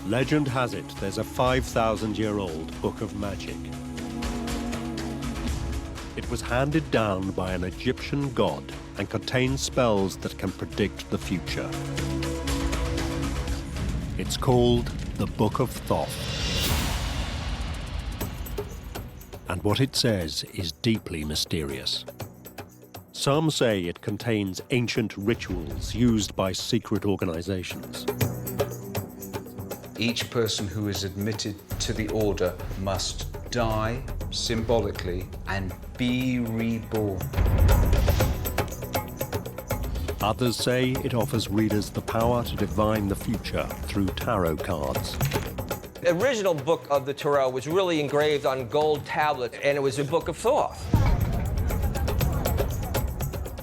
Legend has it there's a 5,000-year-old book of magic. It was handed down by an Egyptian god and contains spells that can predict the future. It's called the Book of Thoth. And what it says is deeply mysterious. Some say it contains ancient rituals used by secret organizations. Each person who is admitted to the order must die symbolically and be reborn. Others say it offers readers the power to divine the future through tarot cards. The original Book of the Tarot was really engraved on gold tablets, and it was a Book of Thoth.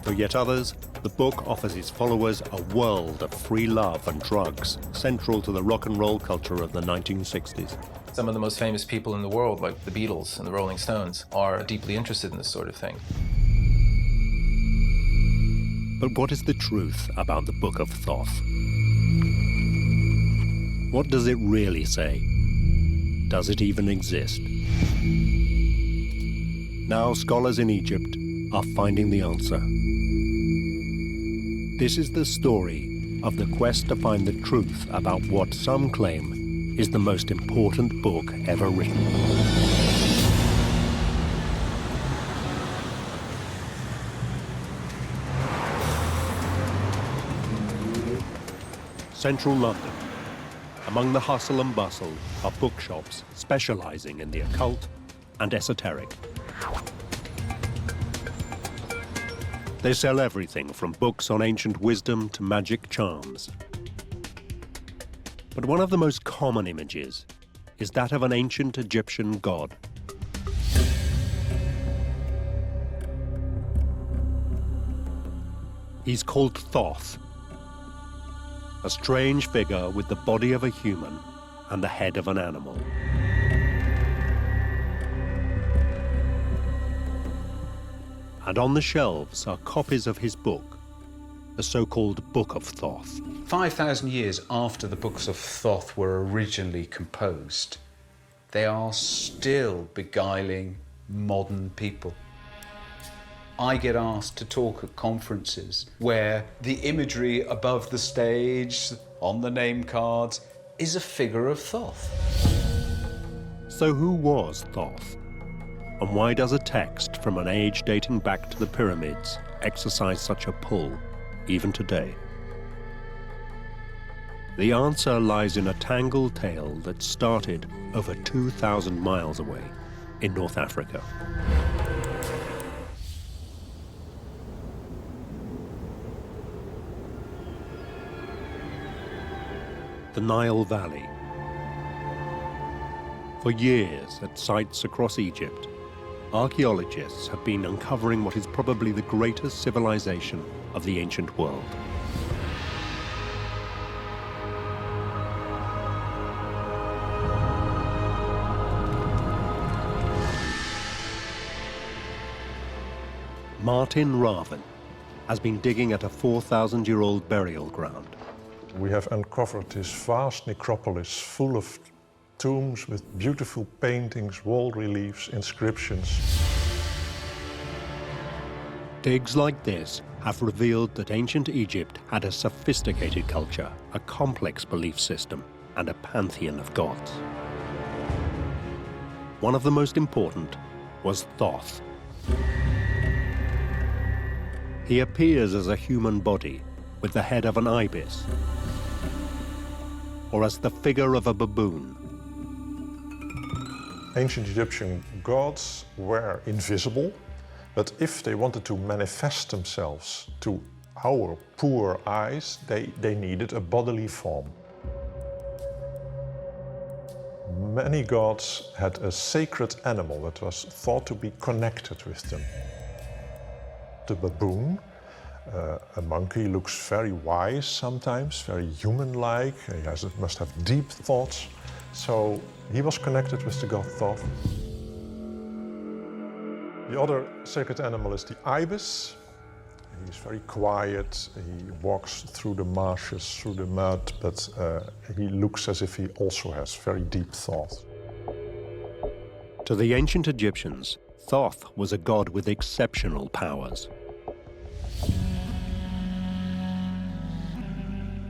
For yet others, the book offers its followers a world of free love and drugs, central to the rock and roll culture of the 1960s. Some of the most famous people in the world, like the Beatles and the Rolling Stones, are deeply interested in this sort of thing. But what is the truth about the Book of Thoth? What does it really say? Does it even exist? Now scholars in Egypt are finding the answer. This is the story of the quest to find the truth about what some claim is the most important book ever written. Central London. Among the hustle and bustle are bookshops specializing in the occult and esoteric. They sell everything from books on ancient wisdom to magic charms. But one of the most common images is that of an ancient Egyptian god. He's called Thoth, a strange figure with the body of a human and the head of an animal. And on the shelves are copies of his book, the so-called Book of Thoth. 5,000 years after the Books of Thoth were originally composed, they are still beguiling modern people. I get asked to talk at conferences where the imagery above the stage, on the name cards, is a figure of Thoth. So who was Thoth? And why does a text from an age dating back to the pyramids exercise such a pull, even today? The answer lies in a tangled tale that started over 2,000 miles away in North Africa. The Nile Valley. For years, at sites across Egypt, archaeologists have been uncovering what is probably the greatest civilization of the ancient world. Martin Raven has been digging at a 4,000-year-old burial ground. We have uncovered this vast necropolis full of tombs with beautiful paintings, wall reliefs, inscriptions. Digs like this have revealed that ancient Egypt had a sophisticated culture, a complex belief system, and a pantheon of gods. One of the most important was Thoth. He appears as a human body with the head of an ibis, or as the figure of a baboon. Ancient Egyptian gods were invisible, but if they wanted to manifest themselves to our poor eyes, they needed a bodily form. Many gods had a sacred animal that was thought to be connected with them. The baboon, a monkey, looks very wise sometimes, very human-like. He must have deep thoughts. So he was connected with the god Thoth. The other sacred animal is the ibis. He's very quiet, he walks through the marshes, through the mud, but he looks as if he also has very deep thought. To the ancient Egyptians, Thoth was a god with exceptional powers.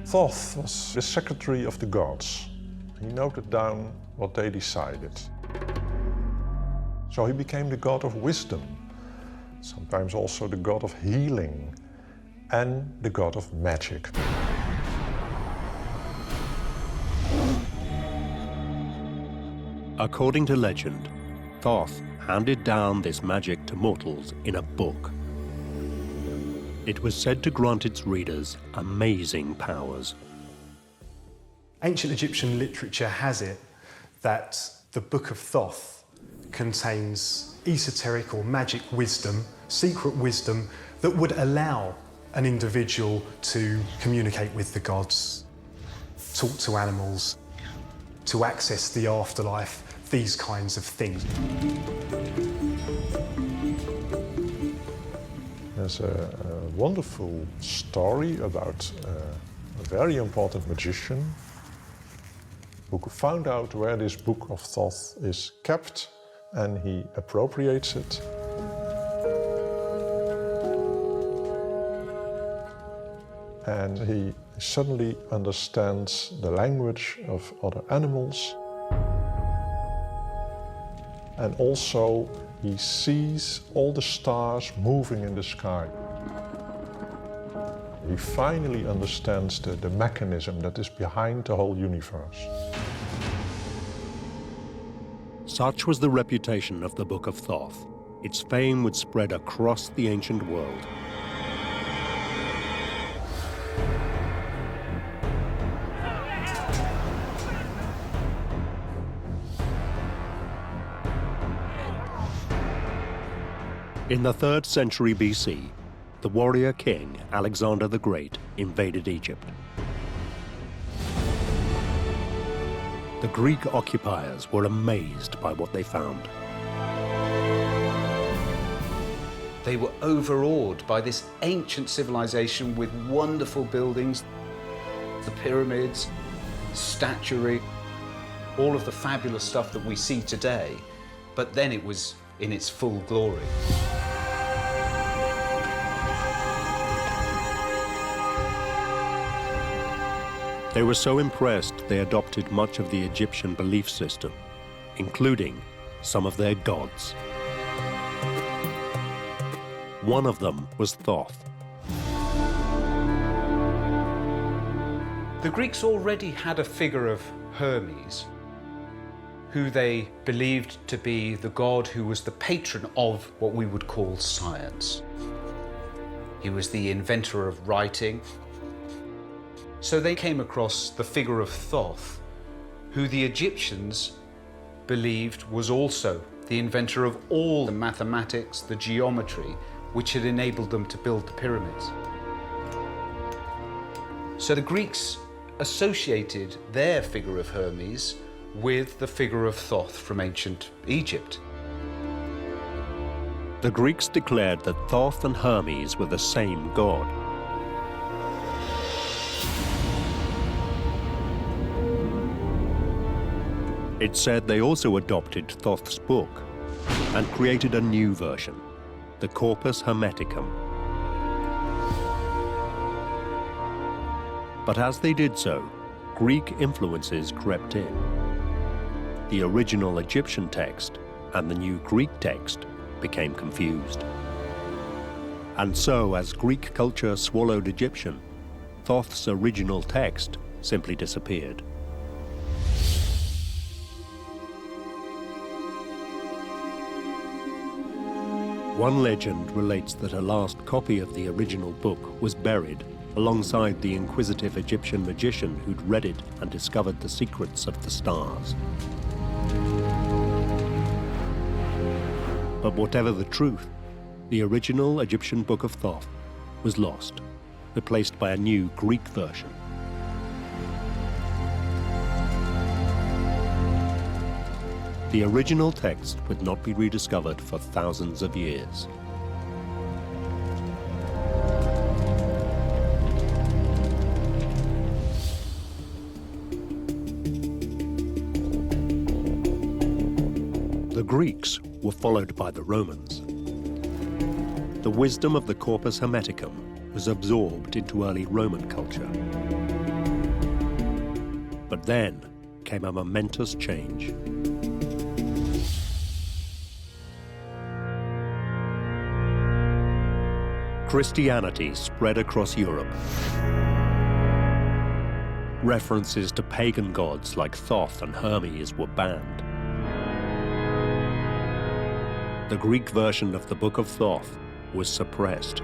Thoth was the secretary of the gods. He noted down what they decided. So he became the god of wisdom, sometimes also the god of healing, and the god of magic. According to legend, Thoth handed down this magic to mortals in a book. It was said to grant its readers amazing powers. Ancient Egyptian literature has it that the Book of Thoth contains esoteric or magic wisdom, secret wisdom, that would allow an individual to communicate with the gods, talk to animals, to access the afterlife, these kinds of things. There's a wonderful story about a very important magician who found out where this Book of Thoth is kept, and he appropriates it. And he suddenly understands the language of other animals. And also he sees all the stars moving in the sky. He finally understands the mechanism that is behind the whole universe. Such was the reputation of the Book of Thoth. Its fame would spread across the ancient world. In the 3rd century BC, the warrior king Alexander the Great invaded Egypt. The Greek occupiers were amazed by what they found. They were overawed by this ancient civilization with wonderful buildings, the pyramids, statuary, all of the fabulous stuff that we see today, but then it was in its full glory. They were so impressed they adopted much of the Egyptian belief system, including some of their gods. One of them was Thoth. The Greeks already had a figure of Hermes, who they believed to be the god who was the patron of what we would call science. He was the inventor of writing. So they came across the figure of Thoth, who the Egyptians believed was also the inventor of all the mathematics, the geometry, which had enabled them to build the pyramids. So the Greeks associated their figure of Hermes with the figure of Thoth from ancient Egypt. The Greeks declared that Thoth and Hermes were the same god. It said they also adopted Thoth's book and created a new version, the Corpus Hermeticum. But as they did so, Greek influences crept in. The original Egyptian text and the new Greek text became confused. And so, as Greek culture swallowed Egyptian, Thoth's original text simply disappeared. One legend relates that a last copy of the original book was buried alongside the inquisitive Egyptian magician who'd read it and discovered the secrets of the stars. But whatever the truth, the original Egyptian Book of Thoth was lost, replaced by a new Greek version. The original text would not be rediscovered for thousands of years. The Greeks were followed by the Romans. The wisdom of the Corpus Hermeticum was absorbed into early Roman culture. But then came a momentous change. Christianity spread across Europe. References to pagan gods like Thoth and Hermes were banned. The Greek version of the Book of Thoth was suppressed.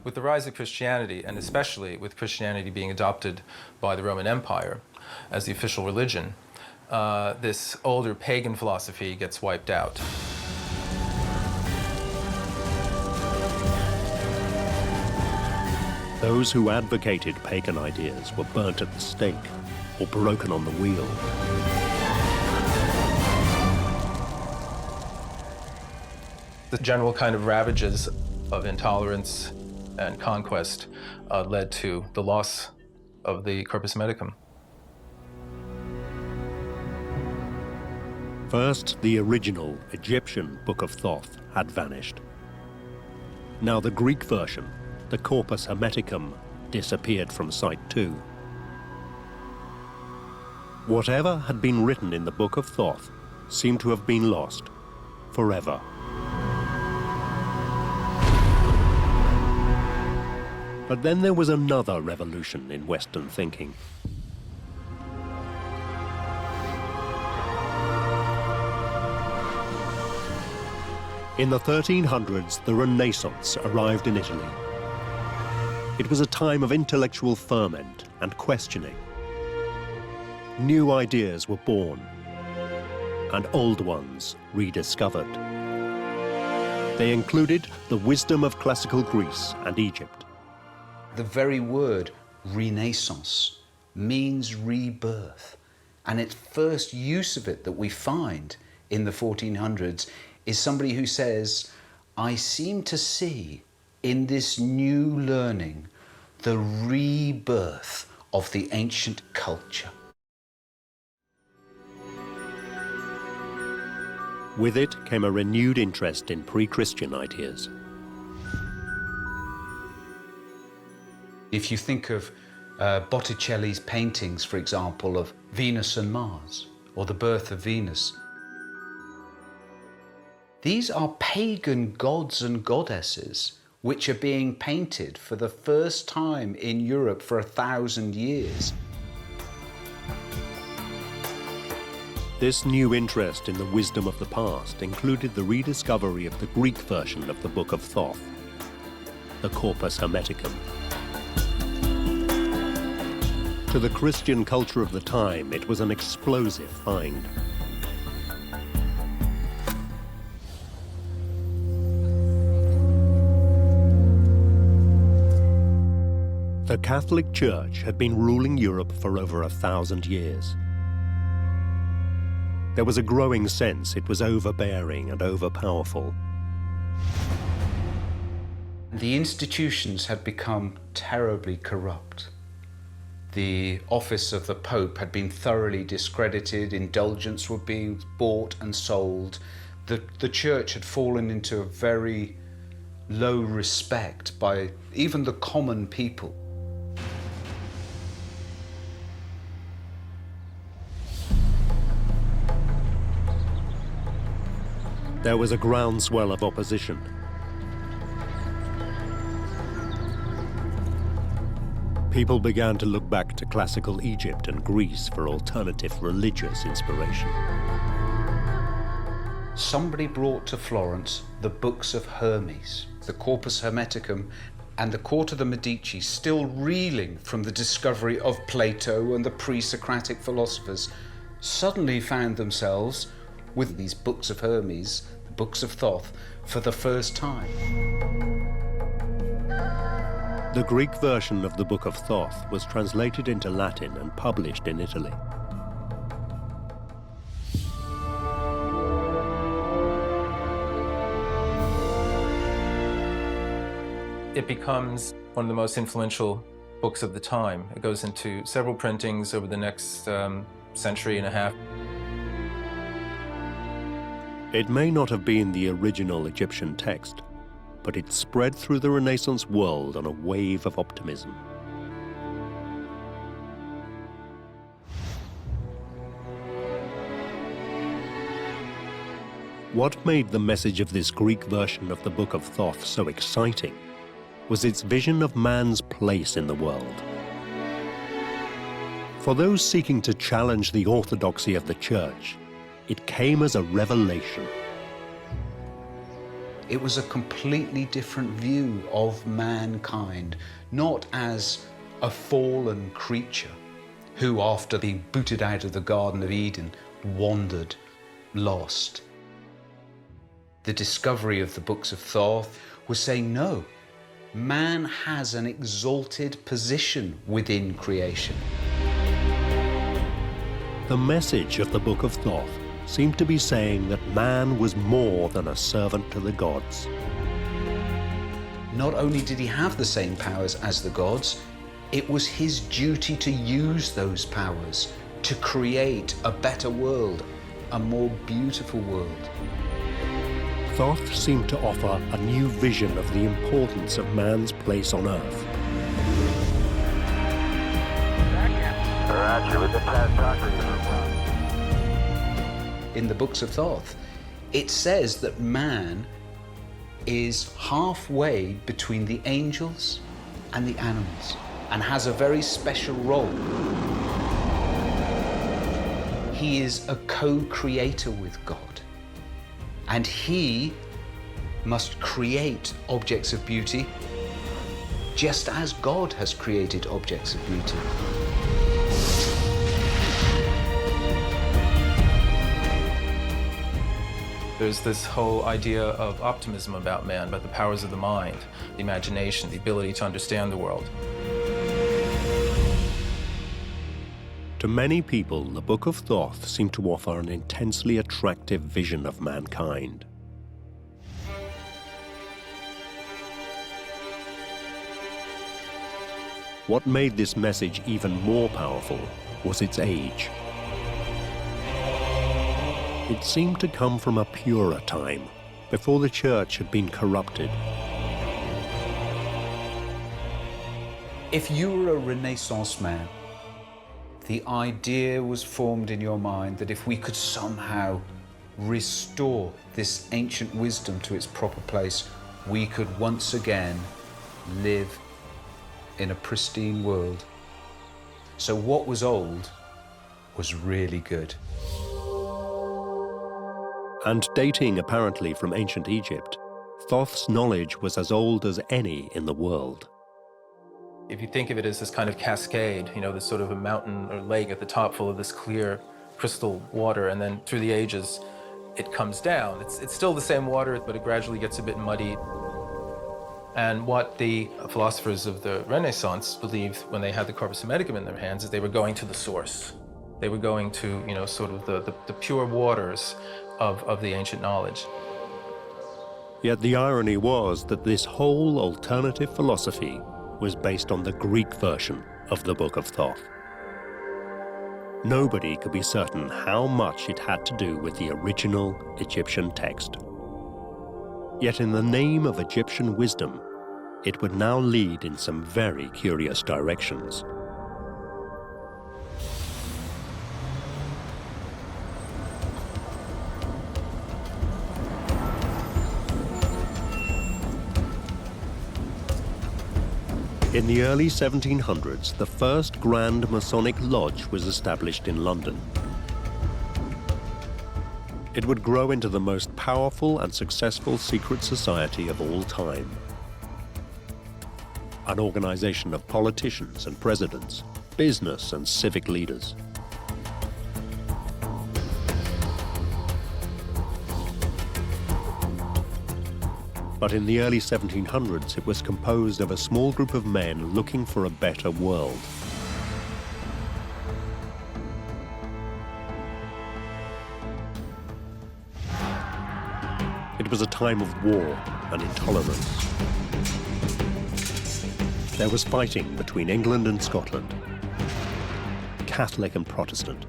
With the rise of Christianity, and especially with Christianity being adopted by the Roman Empire as the official religion, this older pagan philosophy gets wiped out. Those who advocated pagan ideas were burnt at the stake or broken on the wheel. The general kind of ravages of intolerance and conquest led to the loss of the Corpus Hermeticum. First, the original Egyptian Book of Thoth had vanished. Now the Greek version, the Corpus Hermeticum, disappeared from sight too. Whatever had been written in the Book of Thoth seemed to have been lost forever. But then there was another revolution in Western thinking. In the 1300s, the Renaissance arrived in Italy. It was a time of intellectual ferment and questioning. New ideas were born, and old ones rediscovered. They included the wisdom of classical Greece and Egypt. The very word Renaissance means rebirth, and its first use of it that we find in the 1400s is somebody who says, I seem to see in this new learning the rebirth of the ancient culture. With it came a renewed interest in pre-Christian ideas. If you think of Botticelli's paintings, for example, of Venus and Mars, or the birth of Venus, these are pagan gods and goddesses which are being painted for the first time in Europe for 1,000 years. This new interest in the wisdom of the past included the rediscovery of the Greek version of the Book of Thoth, the Corpus Hermeticum. To the Christian culture of the time, it was an explosive find. The Catholic Church had been ruling Europe for over 1,000 years. There was a growing sense it was overbearing and overpowerful. The institutions had become terribly corrupt. The office of the Pope had been thoroughly discredited, indulgence were being bought and sold. The Church had fallen into a very low respect by even the common people. There was a groundswell of opposition. People began to look back to classical Egypt and Greece for alternative religious inspiration. Somebody brought to Florence the books of Hermes, the Corpus Hermeticum, and the court of the Medici, still reeling from the discovery of Plato and the pre-Socratic philosophers, suddenly found themselves with these books of Hermes, the books of Thoth, for the first time. The Greek version of the Book of Thoth was translated into Latin and published in Italy. It becomes one of the most influential books of the time. It goes into several printings over the next century and a half. It may not have been the original Egyptian text, but it spread through the Renaissance world on a wave of optimism. What made the message of this Greek version of the Book of Thoth so exciting was its vision of man's place in the world. For those seeking to challenge the orthodoxy of the Church, it came as a revelation. It was a completely different view of mankind, not as a fallen creature who, after being booted out of the Garden of Eden, wandered, lost. The discovery of the books of Thoth was saying, no, man has an exalted position within creation. The message of the Book of Thoth seemed to be saying that man was more than a servant to the gods. Not only did he have the same powers as the gods, it was his duty to use those powers to create a better world, a more beautiful world. Thoth seemed to offer a new vision of the importance of man's place on earth. In the books of Thoth, it says that man is halfway between the angels and the animals and has a very special role. He is a co-creator with God, and he must create objects of beauty just as God has created objects of beauty. There's this whole idea of optimism about man, about the powers of the mind, the imagination, the ability to understand the world. To many people, the Book of Thoth seemed to offer an intensely attractive vision of mankind. What made this message even more powerful was its age. It seemed to come from a purer time, before the Church had been corrupted. If you were a Renaissance man, the idea was formed in your mind that if we could somehow restore this ancient wisdom to its proper place, we could once again live in a pristine world. So what was old was really good. And dating apparently from ancient Egypt, Thoth's knowledge was as old as any in the world. If you think of it as this kind of cascade, you know, this sort of a mountain or lake at the top full of this clear crystal water, and then through the ages, it comes down. It's still the same water, but it gradually gets a bit muddy. And what the philosophers of the Renaissance believed when they had the Corpus Hermeticum in their hands is they were going to the source. They were going to, you know, sort of the pure waters of the ancient knowledge. Yet the irony was that this whole alternative philosophy was based on the Greek version of the Book of Thoth. Nobody could be certain how much it had to do with the original Egyptian text. Yet in the name of Egyptian wisdom, it would now lead in some very curious directions. In the early 1700s, the first Grand Masonic Lodge was established in London. It would grow into the most powerful and successful secret society of all time. An organization of politicians and presidents, business and civic leaders. But in the early 1700s, it was composed of a small group of men looking for a better world. It was a time of war and intolerance. there was fighting between England and Scotland, Catholic and Protestant.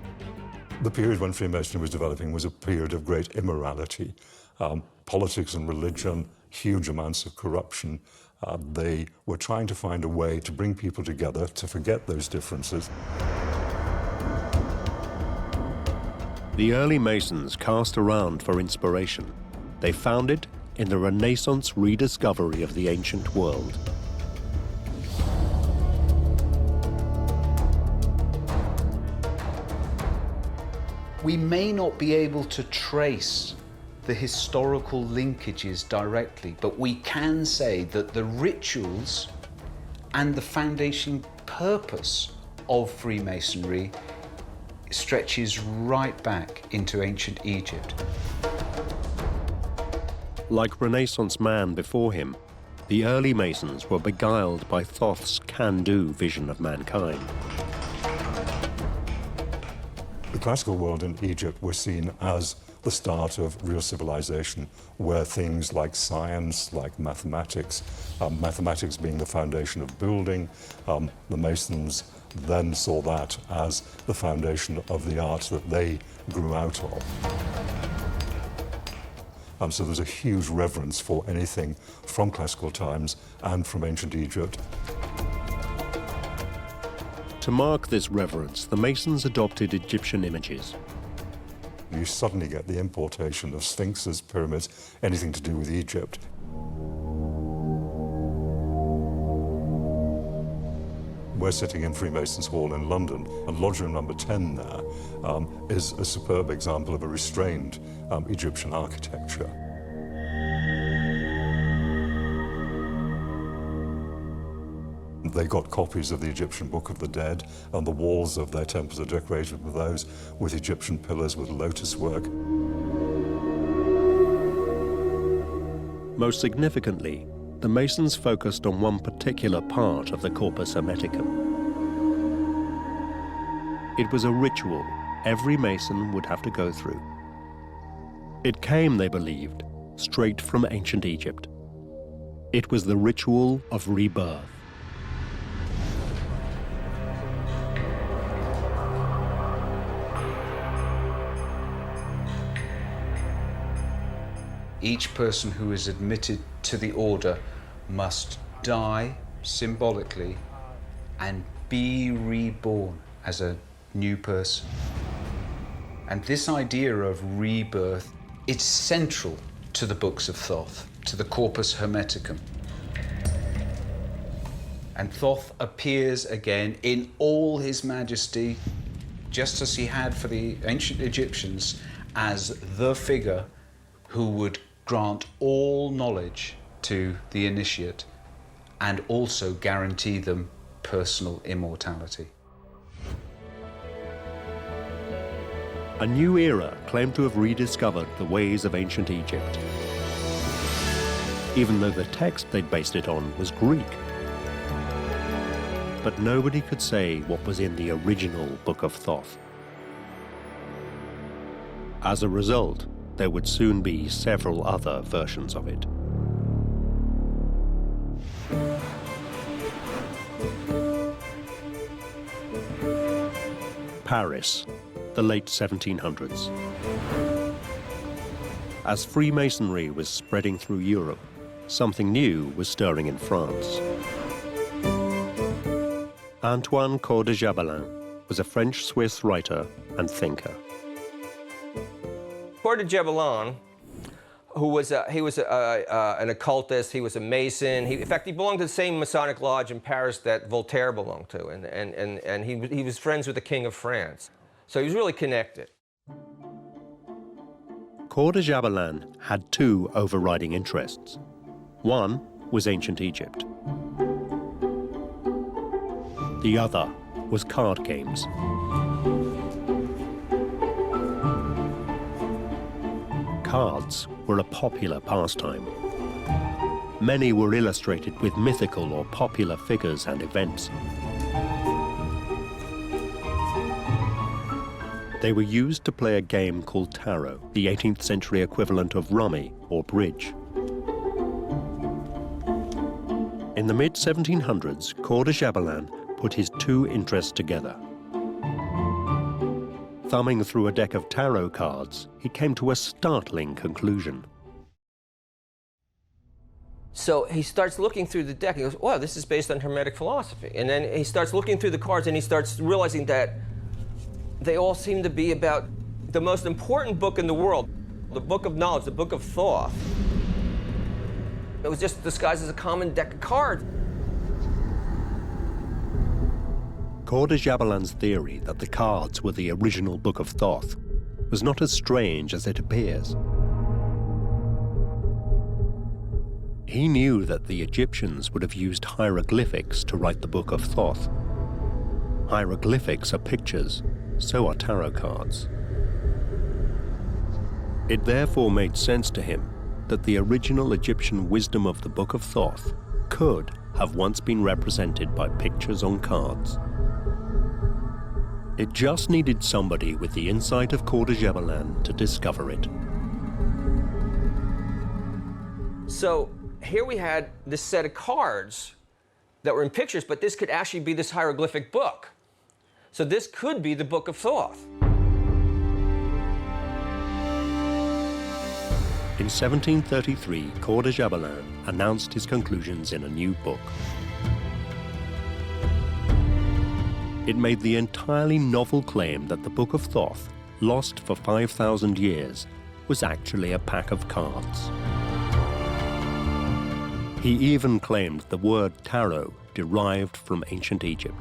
The period when Freemasonry was developing was a period of great immorality. Politics and religion, huge amounts of corruption. They were trying to find a way to bring people together, to forget those differences. The early Masons cast around for inspiration. They found it in the Renaissance rediscovery of the ancient world. We may not be able to trace the historical linkages directly, but we can say that the rituals and the foundation purpose of Freemasonry stretches right back into ancient Egypt. Like Renaissance man before him, the early Masons were beguiled by Thoth's can-do vision of mankind. The classical world in Egypt was seen as the start of real civilization, where things like science, like mathematics, mathematics being the foundation of building, the Masons then saw that as the foundation of the art that they grew out of. So there's a huge reverence for anything from classical times and from ancient Egypt. To mark this reverence, the Masons adopted Egyptian images. You suddenly get the importation of sphinxes, pyramids, anything to do with Egypt. We're sitting in Freemasons Hall in London, and lodge room number 10 there is a superb example of a restrained Egyptian architecture. They got copies of the Egyptian Book of the Dead, and the walls of their temples are decorated with those, with Egyptian pillars, with lotus work. Most significantly, the Masons focused on one particular part of the Corpus Hermeticum. It was a ritual every Mason would have to go through. It came, they believed, straight from ancient Egypt. It was the ritual of rebirth. Each person who is admitted to the order must die symbolically and be reborn as a new person. And this idea of rebirth, it's central to the books of Thoth, to the Corpus Hermeticum. And Thoth appears again in all his majesty, just as he had for the ancient Egyptians, as the figure who would grant all knowledge to the initiate and also guarantee them personal immortality. A new era claimed to have rediscovered the ways of ancient Egypt, even though the text they'd based it on was Greek. But nobody could say what was in the original Book of Thoth. As a result, there would soon be several other versions of it. Paris, the late 1700s. As Freemasonry was spreading through Europe, something new was stirring in France. Antoine Coeur de Gébelin was a French-Swiss writer and thinker. Coeur de Gébelin, who was an occultist, he was a Mason. In fact, he belonged to the same Masonic lodge in Paris that Voltaire belonged to, and he was friends with the King of France. So he was really connected. Coeur de Gébelin had two overriding interests. One was ancient Egypt. The other was card games. Cards were a popular pastime. Many were illustrated with mythical or popular figures and events. They were used to play a game called tarot, the 18th century equivalent of rummy or bridge. In the mid-1700s, Coeur de Jabelin put his two interests together. Thumbing through a deck of tarot cards, he came to a startling conclusion. So he starts looking through the deck and he goes, wow, this is based on Hermetic philosophy. And then he starts looking through the cards and he starts realizing that they all seem to be about the most important book in the world, the Book of Knowledge, the Book of Thoth. It was just disguised as a common deck of cards. Coeur de Jabelin's theory that the cards were the original Book of Thoth was not as strange as it appears. He knew that the Egyptians would have used hieroglyphics to write the Book of Thoth. Hieroglyphics are pictures, so are tarot cards. It therefore made sense to him that the original Egyptian wisdom of the Book of Thoth could have once been represented by pictures on cards. It just needed somebody with the insight of Coeur de Jabelin to discover it. So here we had this set of cards that were in pictures, but this could actually be this hieroglyphic book. So this could be the Book of Thoth. In 1733, Coeur de Jabelin announced his conclusions in a new book. It made the entirely novel claim that the Book of Thoth, lost for 5,000 years, was actually a pack of cards. He even claimed the word tarot derived from ancient Egypt.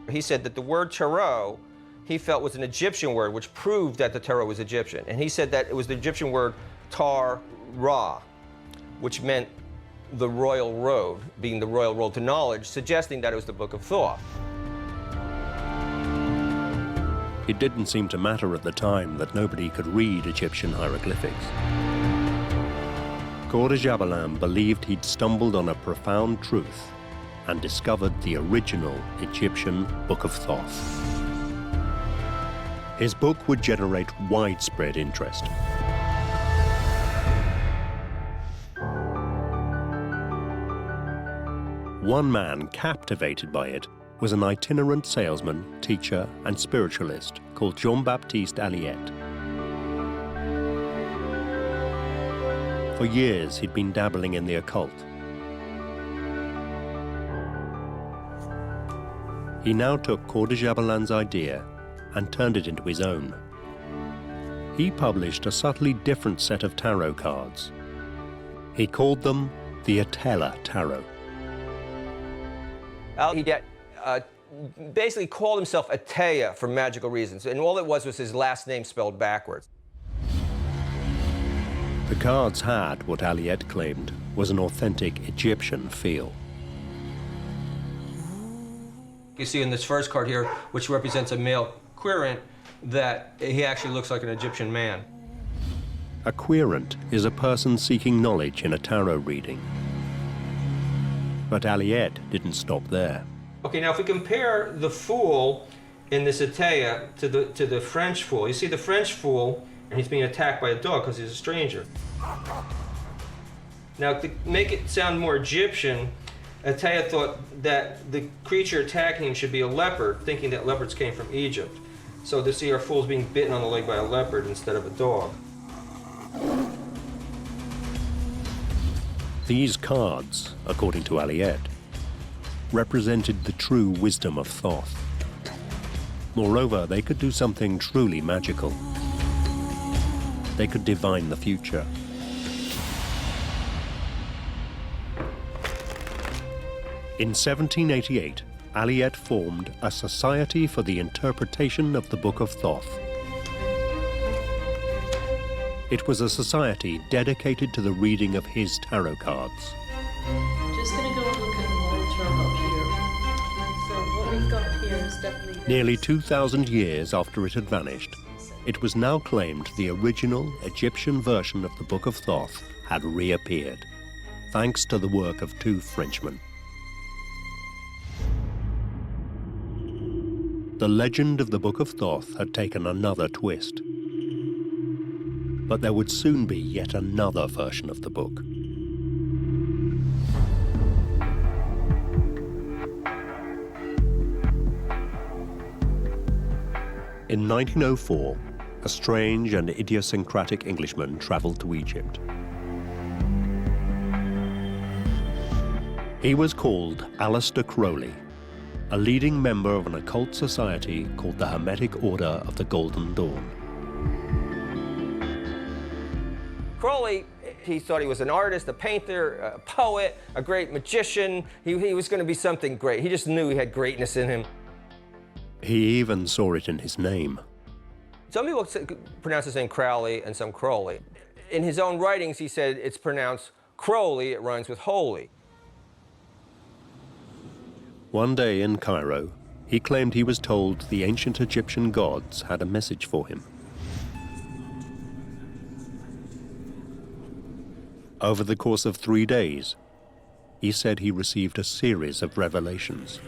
He said that the word tarot, he felt was an Egyptian word, which proved that the tarot was Egyptian. And he said that it was the Egyptian word tar-ra, which meant the royal road, being the royal road to knowledge, suggesting that it was the Book of Thoth. It didn't seem to matter at the time that nobody could read Egyptian hieroglyphics. Coeur de Jabelin believed he'd stumbled on a profound truth and discovered the original Egyptian Book of Thoth. His book would generate widespread interest. One man captivated by it was an itinerant salesman, teacher, and spiritualist called Jean-Baptiste Aleister. For years, he'd been dabbling in the occult. He now took Coeur de Jabelin's idea and turned it into his own. He published a subtly different set of tarot cards. He called them the Atella Tarot. He basically called himself Atea for magical reasons, and all it was his last name spelled backwards. The cards had what Aleister claimed was an authentic Egyptian feel. You see in this first card here, which represents a male querent, that he actually looks like an Egyptian man. A querent is a person seeking knowledge in a tarot reading. But Aleister didn't stop there. Okay, now if we compare the Fool in this Atea to the French Fool, you see the French Fool, and he's being attacked by a dog because he's a stranger. Now, to make it sound more Egyptian, Atea thought that the creature attacking him should be a leopard, thinking that leopards came from Egypt. So to see our fool's being bitten on the leg by a leopard instead of a dog. These cards, according to Aleister, represented the true wisdom of Thoth. Moreover, they could do something truly magical. They could divine the future. In 1788, Aleister formed a Society for the Interpretation of the Book of Thoth. It was a society dedicated to the reading of his tarot cards. Just going to go and look at the long term up here. So what we've got here is definitely... Nearly 2,000 years after it had vanished, it was now claimed the original Egyptian version of the Book of Thoth had reappeared, thanks to the work of two Frenchmen. The legend of the Book of Thoth had taken another twist. But there would soon be yet another version of the book. In 1904, a strange and idiosyncratic Englishman traveled to Egypt. He was called Aleister Crowley, a leading member of an occult society called the Hermetic Order of the Golden Dawn. Crowley, he thought he was an artist, a painter, a poet, a great magician. He was going to be something great. He just knew he had greatness in him. He even saw it in his name. Some people pronounce his name Crowley and some Crowley. In his own writings, he said it's pronounced Crowley, it rhymes with holy. One day in Cairo, he claimed he was told the ancient Egyptian gods had a message for him. Over the course of 3 days, he said he received a series of revelations.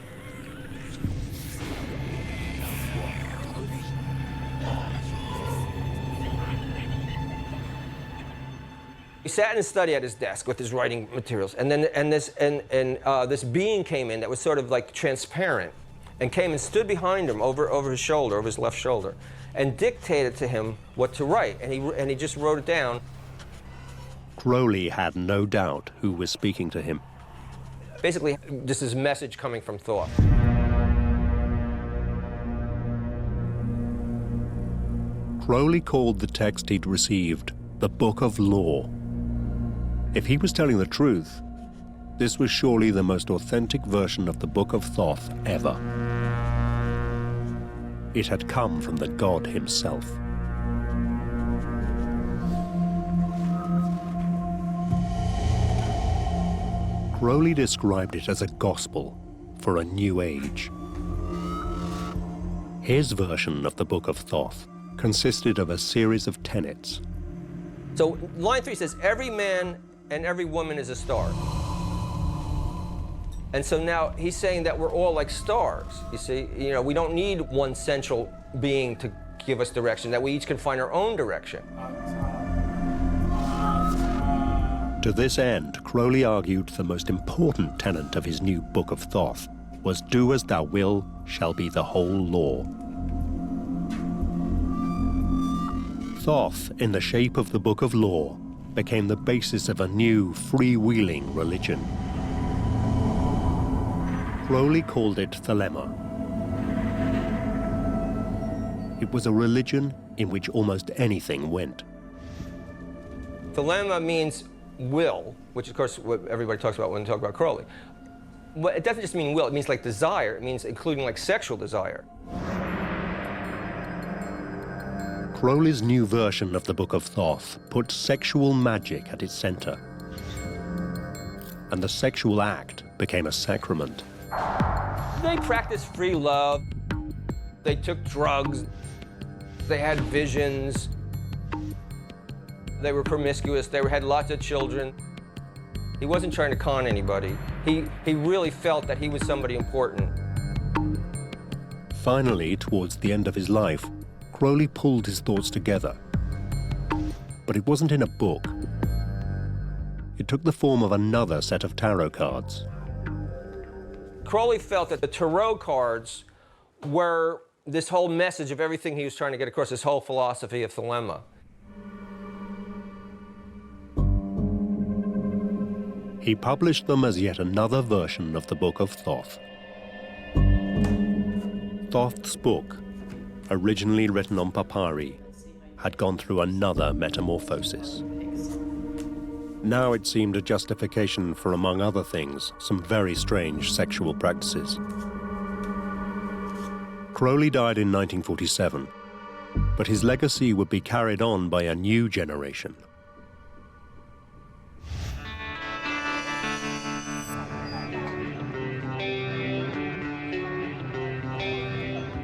He sat in his study at his desk with his writing materials, and then this being came in that was sort of like transparent, and came and stood behind him over his shoulder, over his left shoulder, and dictated to him what to write, and he just wrote it down. Crowley had no doubt who was speaking to him. Basically, this is message coming from Thoth. Crowley called the text he'd received the Book of Law. If he was telling the truth, this was surely the most authentic version of the Book of Thoth ever. It had come from the god himself. Crowley described it as a gospel for a new age. His version of the Book of Thoth consisted of a series of tenets. So line 3 says, every man and every woman is a star. And so now he's saying that we're all like stars. You see, we don't need one central being to give us direction, that we each can find our own direction. To this end, Crowley argued the most important tenet of his new Book of Thoth was do as thou will shall be the whole law. Thoth, in the shape of the Book of Law, became the basis of a new freewheeling religion. Crowley called it Thelema. It was a religion in which almost anything went. Thelema means will, which of course what everybody talks about when they talk about Crowley. But it doesn't just mean will, it means like desire. It means including like sexual desire. Crowley's new version of the Book of Thoth put sexual magic at its center. And the sexual act became a sacrament. They practiced free love. They took drugs. They had visions. They were promiscuous. They had lots of children. He wasn't trying to con anybody. He really felt that he was somebody important. Finally, towards the end of his life, Crowley pulled his thoughts together. But it wasn't in a book. It took the form of another set of tarot cards. Crowley felt that the tarot cards were this whole message of everything he was trying to get across, this whole philosophy of Thelema. He published them as yet another version of the Book of Thoth. Thoth's book, originally written on papyri, had gone through another metamorphosis. Now it seemed a justification for, among other things, some very strange sexual practices. Crowley died in 1947, but his legacy would be carried on by a new generation.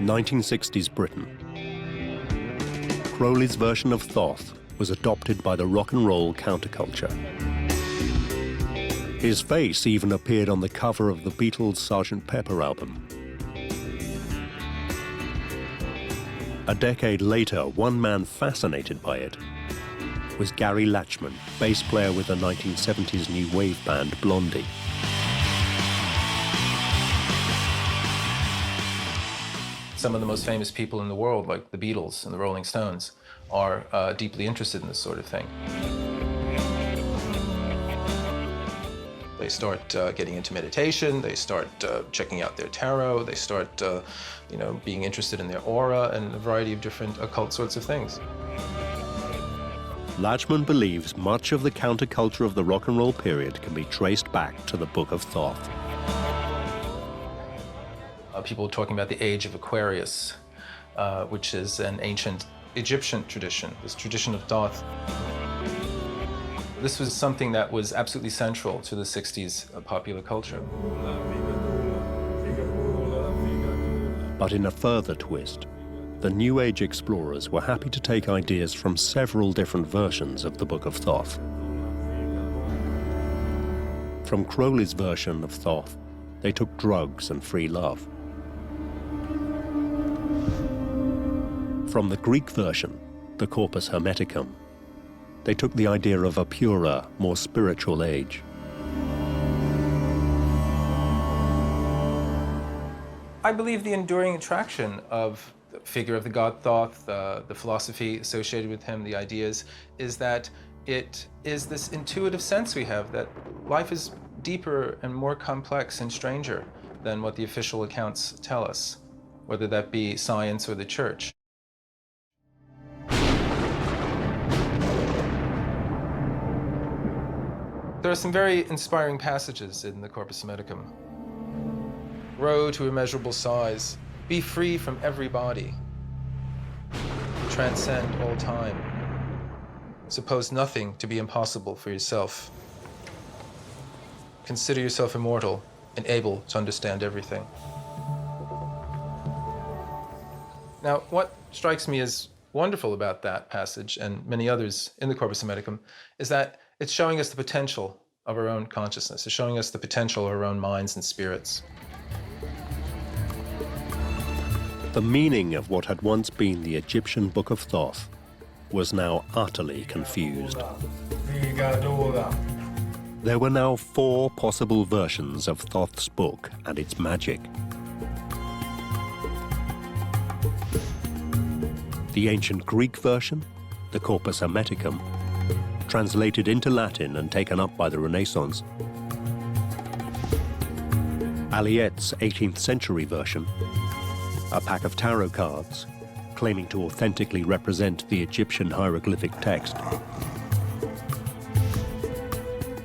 (1960s) Britain. Crowley's version of Thoth was adopted by the rock and roll counterculture. His face even appeared on the cover of the Beatles' Sgt. Pepper album. A decade later, one man fascinated by it was Gary Latchman, bass player with the 1970s new wave band some of the most famous people in the world, like the Beatles and the Rolling Stones, are deeply interested in this sort of thing. They start getting into meditation, they start checking out their tarot, they start being interested in their aura and a variety of different occult sorts of things. Latchman believes much of the counterculture of the rock and roll period can be traced back to the Book of Thoth. People are talking about the age of Aquarius, which is an ancient Egyptian tradition, this tradition of Thoth. This was something that was absolutely central to the 60s popular culture. But in a further twist, the New Age explorers were happy to take ideas from several different versions of the Book of Thoth. From Crowley's version of Thoth, they took drugs and free love. From the Greek version, the Corpus Hermeticum, they took the idea of a purer, more spiritual age. I believe the enduring attraction of the figure of the god Thoth, the philosophy associated with him, the ideas, is that it is this intuitive sense we have that life is deeper and more complex and stranger than what the official accounts tell us, whether that be science or the church. There are some very inspiring passages in the Corpus Hermeticum. Grow to immeasurable size, be free from every body, transcend all time, suppose nothing to be impossible for yourself. Consider yourself immortal and able to understand everything. Now, what strikes me as wonderful about that passage and many others in the Corpus Hermeticum is that it's showing us the potential of our own consciousness. It's showing us the potential of our own minds and spirits. The meaning of what had once been the Egyptian Book of Thoth was now utterly confused. There were now 4 possible versions of Thoth's book and its magic. The ancient Greek version, the Corpus Hermeticum, translated into Latin and taken up by the Renaissance. Aliette's 18th century version, a pack of tarot cards claiming to authentically represent the Egyptian hieroglyphic text.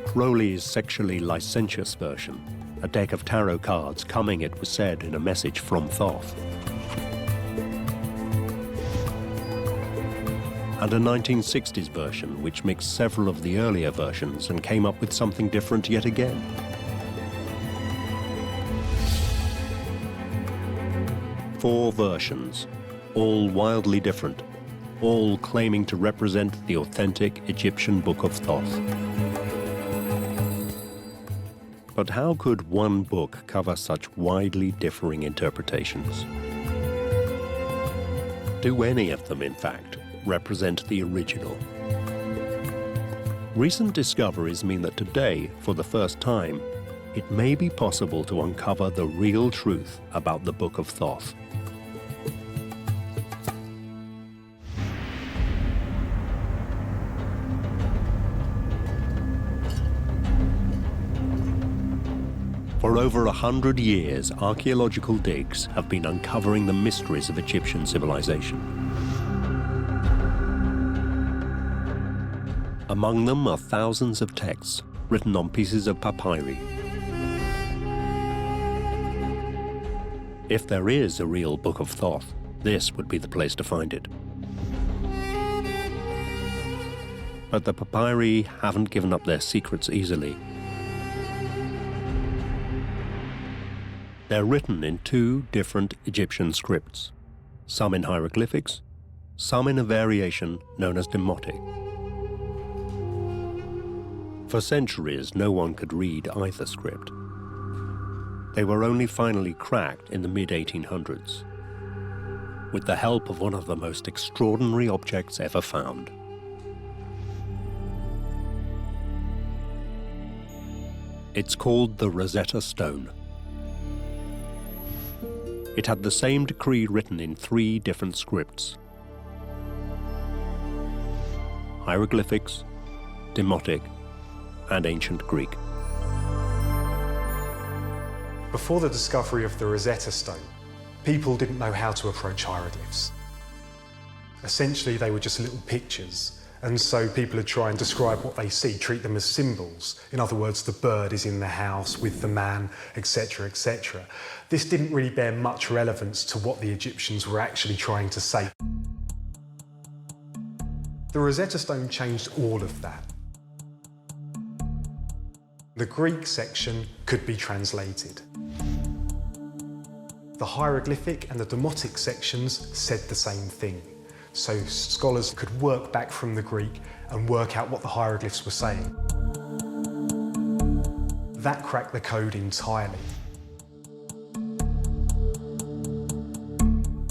Crowley's sexually licentious version, a deck of tarot cards coming, it was said, in a message from Thoth. And a 1960s version which mixed several of the earlier versions and came up with something different yet again. Four versions, all wildly different, all claiming to represent the authentic Egyptian Book of Thoth. But how could one book cover such widely differing interpretations? Do any of them, in fact, represent the original? Recent discoveries mean that today, for the first time, it may be possible to uncover the real truth about the Book of Thoth. For over 100 years, archaeological digs have been uncovering the mysteries of Egyptian civilization. Among them are thousands of texts written on pieces of papyri. If there is a real Book of Thoth, this would be the place to find it. But the papyri haven't given up their secrets easily. They're written in two different Egyptian scripts, some in hieroglyphics, some in a variation known as demotic. For centuries, no one could read either script. They were only finally cracked in the mid-1800s, with the help of one of the most extraordinary objects ever found. It's called the Rosetta Stone. It had the same decree written in 3 different scripts: hieroglyphics, Demotic, and Ancient Greek. Before the discovery of the Rosetta Stone, people didn't know how to approach hieroglyphs. Essentially, they were just little pictures, and so people would try and describe what they see, treat them as symbols. In other words, the bird is in the house with the man, etc., etc. This didn't really bear much relevance to what the Egyptians were actually trying to say. The Rosetta Stone changed all of that. The Greek section could be translated. The hieroglyphic and the demotic sections said the same thing. So scholars could work back from the Greek and work out what the hieroglyphs were saying. That cracked the code entirely.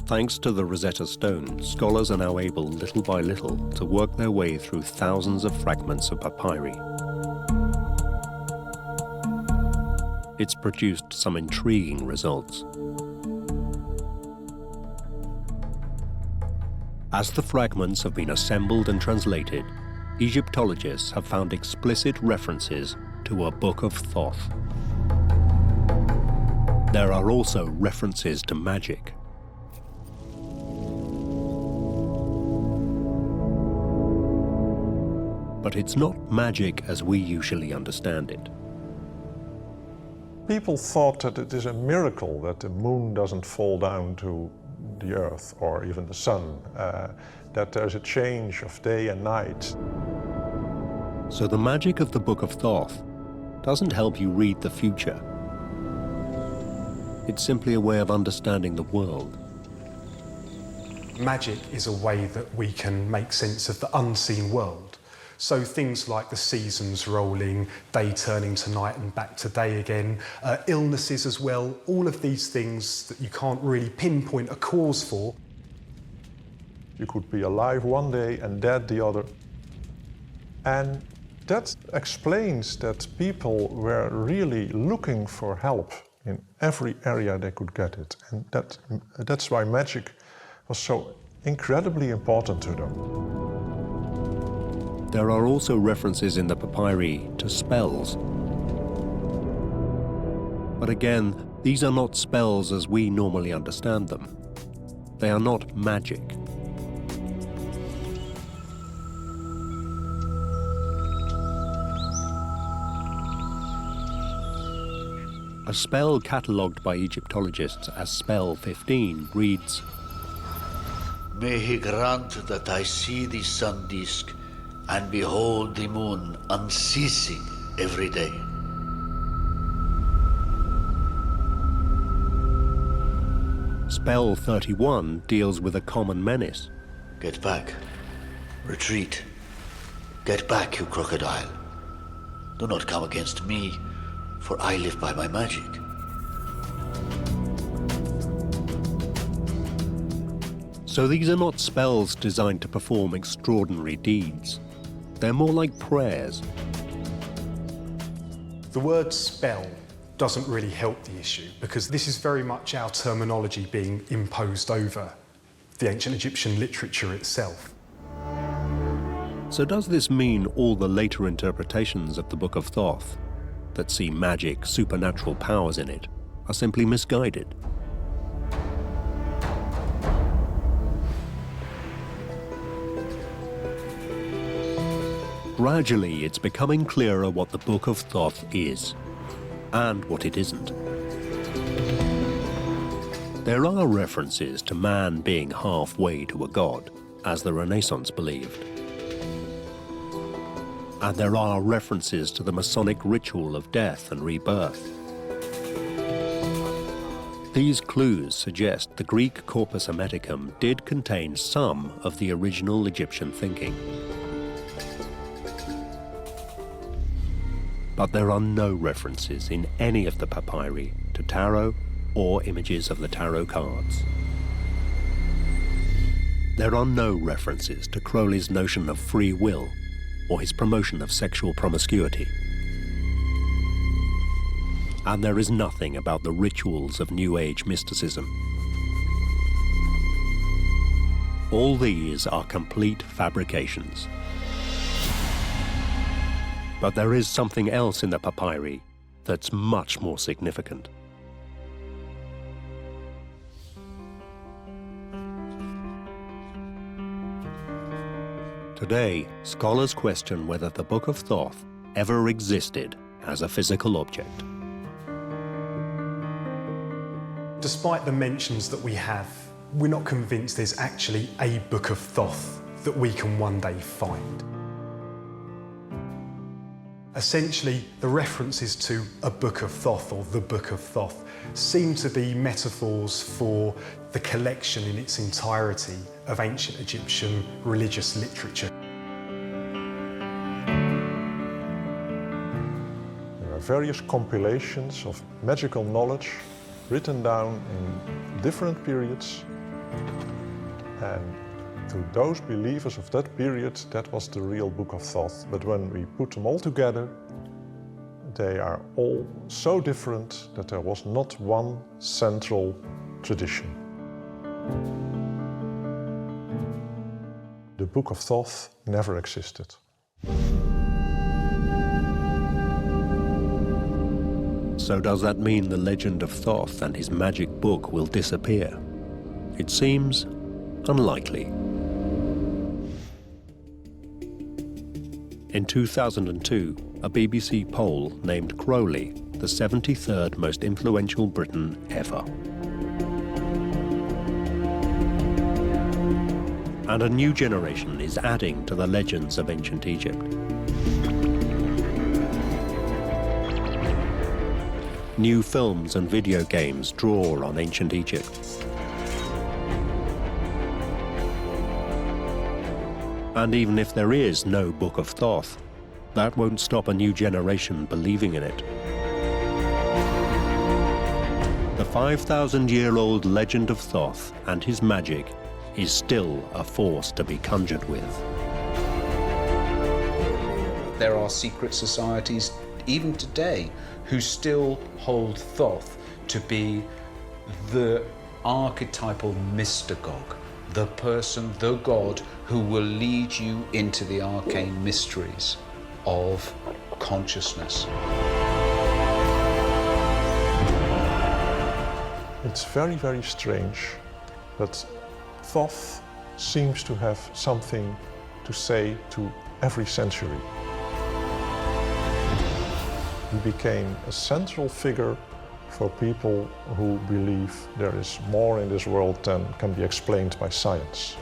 Thanks to the Rosetta Stone, scholars are now able, little by little, to work their way through thousands of fragments of papyri. It's produced some intriguing results. As the fragments have been assembled and translated, Egyptologists have found explicit references to a Book of Thoth. There are also references to magic. But it's not magic as we usually understand it. People thought that it is a miracle that the moon doesn't fall down to the earth or even the sun, that there's a change of day and night. So the magic of the Book of Thoth doesn't help you read the future. It's simply a way of understanding the world. Magic is a way that we can make sense of the unseen world. So things like the seasons rolling, day turning to night and back to day again, illnesses as well, all of these things that you can't really pinpoint a cause for. You could be alive one day and dead the other. And that explains that people were really looking for help in every area they could get it. And that's why magic was so incredibly important to them. There are also references in the papyri to spells. But again, these are not spells as we normally understand them. They are not magic. A spell catalogued by Egyptologists as Spell 15 reads, "May he grant that I see the sun disk and behold the moon unceasing every day." Spell 31 deals with a common menace. Get back. Retreat. Get back, you crocodile. Do not come against me, for I live by my magic. So these are not spells designed to perform extraordinary deeds. They're more like prayers. The word spell doesn't really help the issue because this is very much our terminology being imposed over the ancient Egyptian literature itself. So does this mean all the later interpretations of the Book of Thoth that see magic, supernatural powers in it, are simply misguided? Gradually, it's becoming clearer what the Book of Thoth is, and what it isn't. There are references to man being halfway to a god, as the Renaissance believed. And there are references to the Masonic ritual of death and rebirth. These clues suggest the Greek Corpus Hermeticum did contain some of the original Egyptian thinking. But there are no references in any of the papyri to tarot or images of the tarot cards. There are no references to Crowley's notion of free will or his promotion of sexual promiscuity. and there is nothing about the rituals of New Age mysticism. All these are complete fabrications. But there is something else in the papyri that's much more significant. Today, scholars question whether the Book of Thoth ever existed as a physical object. Despite the mentions that we have, we're not convinced there's actually a Book of Thoth that we can one day find. Essentially, the references to a Book of Thoth or the Book of Thoth seem to be metaphors for the collection in its entirety of ancient Egyptian religious literature. There are various compilations of magical knowledge written down in different periods, and to those believers of that period, that was the real Book of Thoth. But when we put them all together, they are all so different that there was not one central tradition. The Book of Thoth never existed. So does that mean the legend of Thoth and his magic book will disappear? It seems unlikely. In 2002, a BBC poll named Crowley the 73rd most influential Briton ever. And a new generation is adding to the legends of ancient Egypt. New films and video games draw on ancient Egypt. And even if there is no Book of Thoth, that won't stop a new generation believing in it. The 5,000-year-old legend of Thoth and his magic is still a force to be conjured with. There are secret societies, even today, who still hold Thoth to be the archetypal mystagogue, the person, the god, who will lead you into the arcane mysteries of consciousness. It's very, very strange, but Thoth seems to have something to say to every century. He became a central figure for people who believe there is more in this world than can be explained by science.